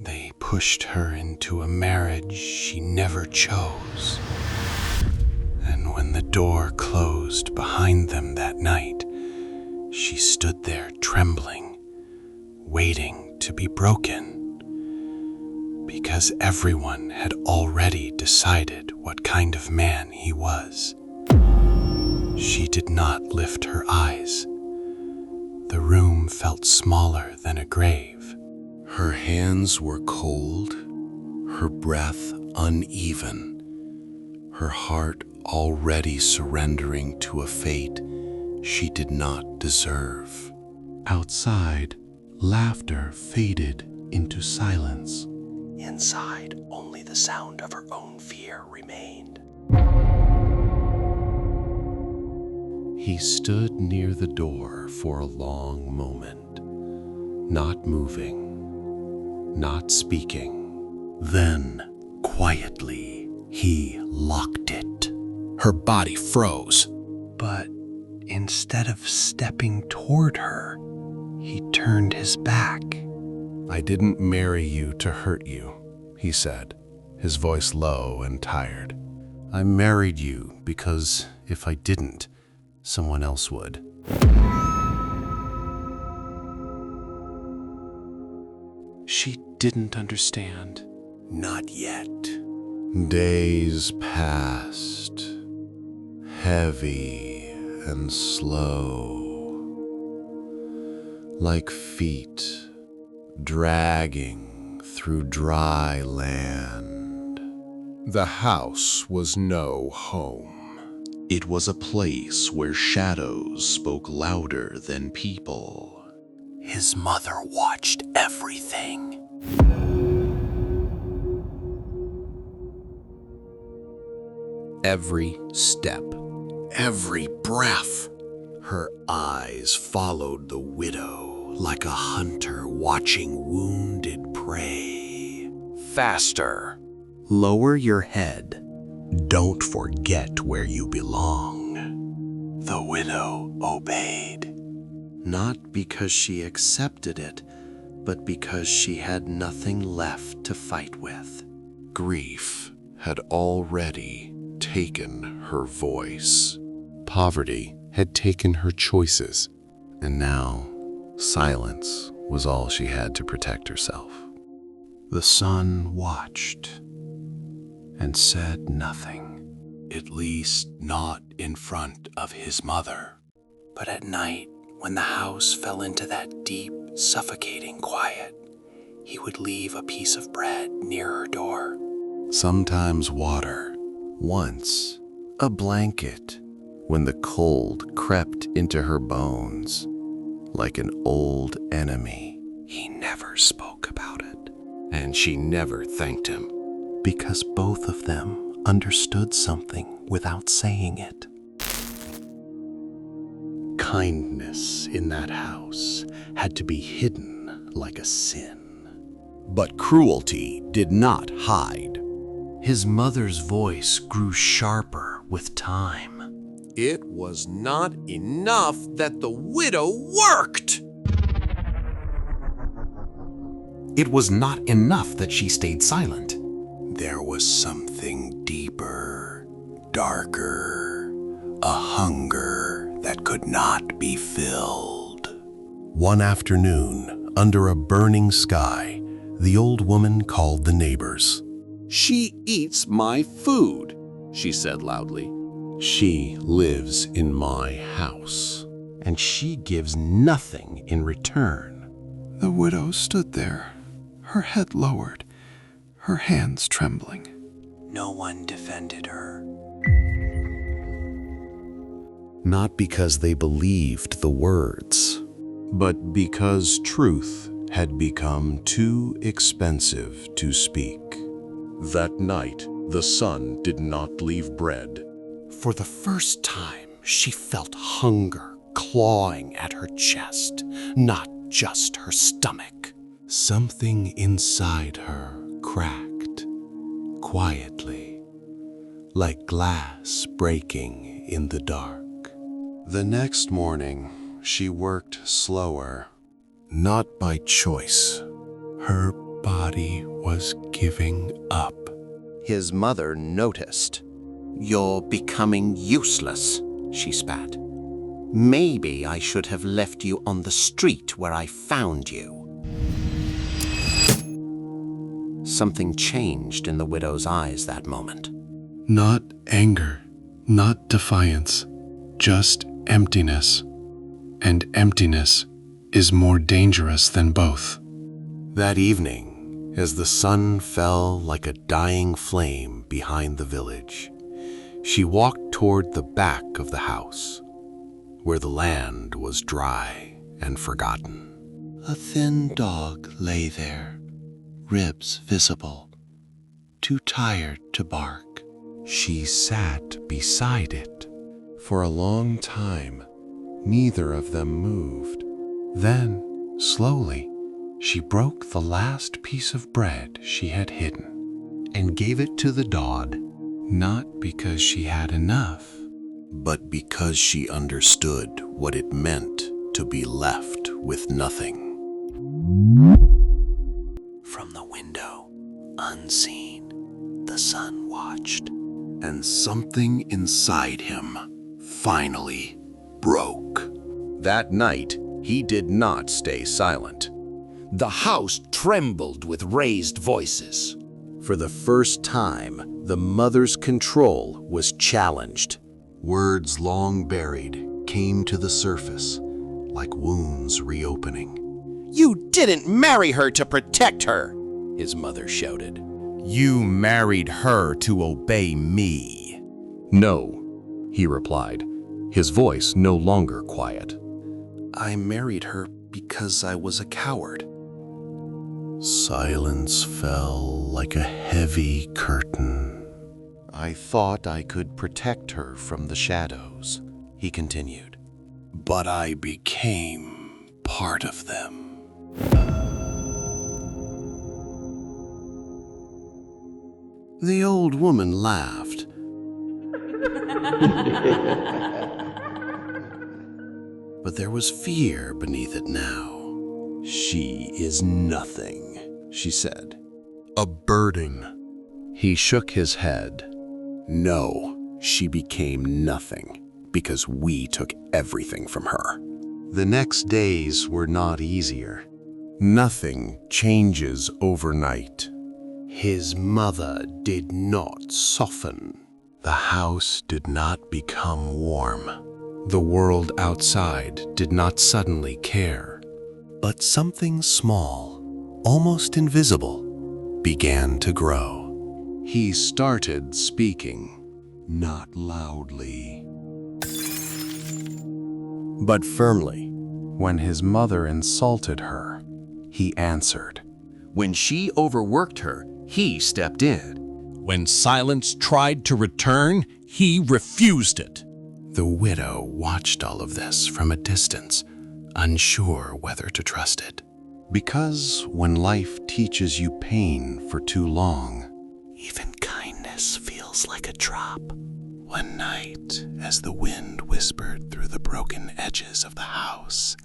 They pushed her into a marriage she never chose. And when the door closed behind them that night, she stood there trembling, waiting to be broken. Because everyone had already decided what kind of man he was. She did not lift her eyes. The room felt smaller than a grave. Her hands were cold, her breath uneven, her heart already surrendering to a fate she did not deserve. Outside, laughter faded into silence. Inside, only the sound of her own fear remained. He stood near the door for a long moment, not moving, not speaking. Then, quietly, he locked it. Her body froze. But instead of stepping toward her, he turned his back. "I didn't marry you to hurt you," he said, his voice low and tired. "I married you because if I didn't, someone else would." She didn't understand. Not yet. Days passed, heavy and slow, like feet dragging through dry land. The house was no home. It was a place where shadows spoke louder than people. His mother watched everything. Every step, every breath. Her eyes followed the widow like a hunter watching wounded prey. Faster. Lower your head. Don't forget where you belong. The widow obeyed. Not because she accepted it, but because she had nothing left to fight with. Grief had already taken her voice. Poverty had taken her choices, and now silence was all she had to protect herself. The son watched and said nothing, at least not in front of his mother. But at night, when the house fell into that deep, suffocating quiet, he would leave a piece of bread near her door. Sometimes water, once a blanket, when the cold crept into her bones. Like an old enemy, he never spoke about it, and she never thanked him, because both of them understood something without saying it. Kindness in that house had to be hidden like a sin. But cruelty did not hide. His mother's voice grew sharper with time. It was not enough that the widow worked. It was not enough that she stayed silent. There was something deeper, darker, a hunger that could not be filled. One afternoon, under a burning sky, the old woman called the neighbors. "She eats my food," she said loudly. "She lives in my house, and she gives nothing in return." The widow stood there, her head lowered, her hands trembling. No one defended her. Not because they believed the words, but because truth had become too expensive to speak. That night, the son did not leave bread. For the first time, she felt hunger clawing at her chest, not just her stomach. Something inside her cracked, quietly, like glass breaking in the dark. The next morning, she worked slower, not by choice. Her body was giving up. His mother noticed. "You're becoming useless," she spat. "Maybe I should have left you on the street where I found you." Something changed in the widow's eyes that moment. Not anger, not defiance, just emptiness. And emptiness is more dangerous than both. That evening, as the sun fell like a dying flame behind the village, she walked toward the back of the house, where the land was dry and forgotten. A thin dog lay there, ribs visible, too tired to bark. She sat beside it. For a long time, neither of them moved. Then, slowly, she broke the last piece of bread she had hidden and gave it to the dog, not because she had enough, but because she understood what it meant to be left with nothing. From the window, unseen, the son watched, and something inside him finally broke. That night, he did not stay silent. The house trembled with raised voices. For the first time, the mother's control was challenged. Words long buried came to the surface, like wounds reopening. "You didn't marry her to protect her," his mother shouted. You married her to obey me. No, he replied, his voice no longer quiet. I married her because I was a coward. Silence fell like a heavy curtain. I thought I could protect her from the shadows, he continued. But I became part of them. The old woman laughed. But there was fear beneath it now. "She is nothing," she said. A burden. He shook his head. No, she became nothing because we took everything from her. The next days were not easier. Nothing changes overnight. His mother did not soften. The house did not become warm. The world outside did not suddenly care. But something small, almost invisible, began to grow. He started speaking, not loudly, but firmly. When his mother insulted her, he answered. When she overworked her, he stepped in. When silence tried to return, he refused it. The widow watched all of this from a distance, unsure whether to trust it. Because when life teaches you pain for too long, even kindness feels like a drop. One night, as the wind whispered through the broken edges of the house,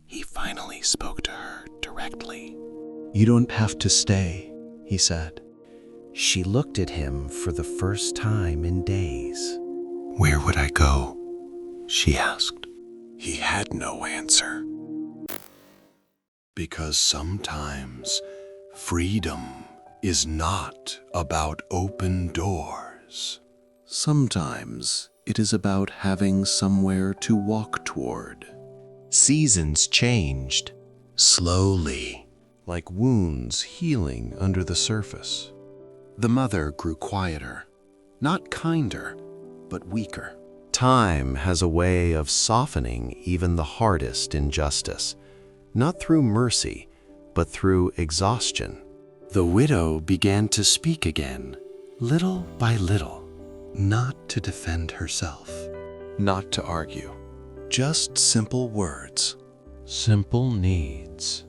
he finally spoke to her directly. "You don't have to stay," he said. She looked at him for the first time in days. Where would I go? She asked. He had no answer. Because sometimes freedom is not about open doors. Sometimes it is about having somewhere to walk toward. Seasons changed. Slowly, like wounds healing under the surface. The mother grew quieter, not kinder, but weaker. Time has a way of softening even the hardest injustice, not through mercy, but through exhaustion. The widow began to speak again, little by little, not to defend herself, not to argue, just simple words, simple needs.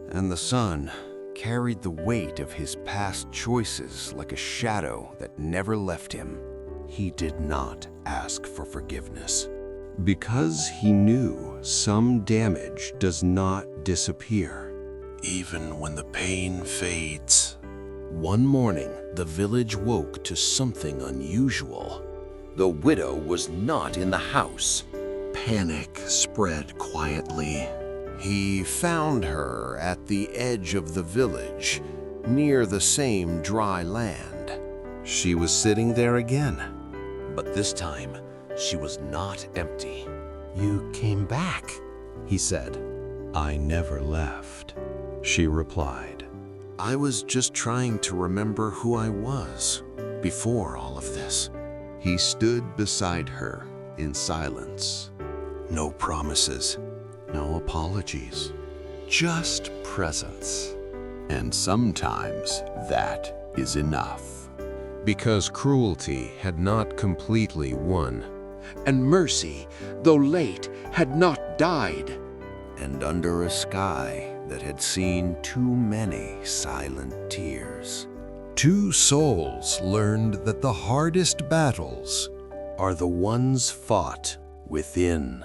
And the son carried the weight of his past choices like a shadow that never left him. He did not ask for forgiveness because he knew some damage does not disappear. even when the pain fades. One morning, the village woke to something unusual. The widow was not in the house. Panic spread quietly. He found her at the edge of the village, near the same dry land. She was sitting there again. But this time, she was not empty. "You came back," he said. "I never left," she replied. I was just trying to remember who I was before all of this. He stood beside her in silence. No promises, no apologies, just presence. And sometimes that is enough. Because cruelty had not completely won. And mercy, though late, had not died. And under a sky that had seen too many silent tears. Two souls learned that the hardest battles are the ones fought within.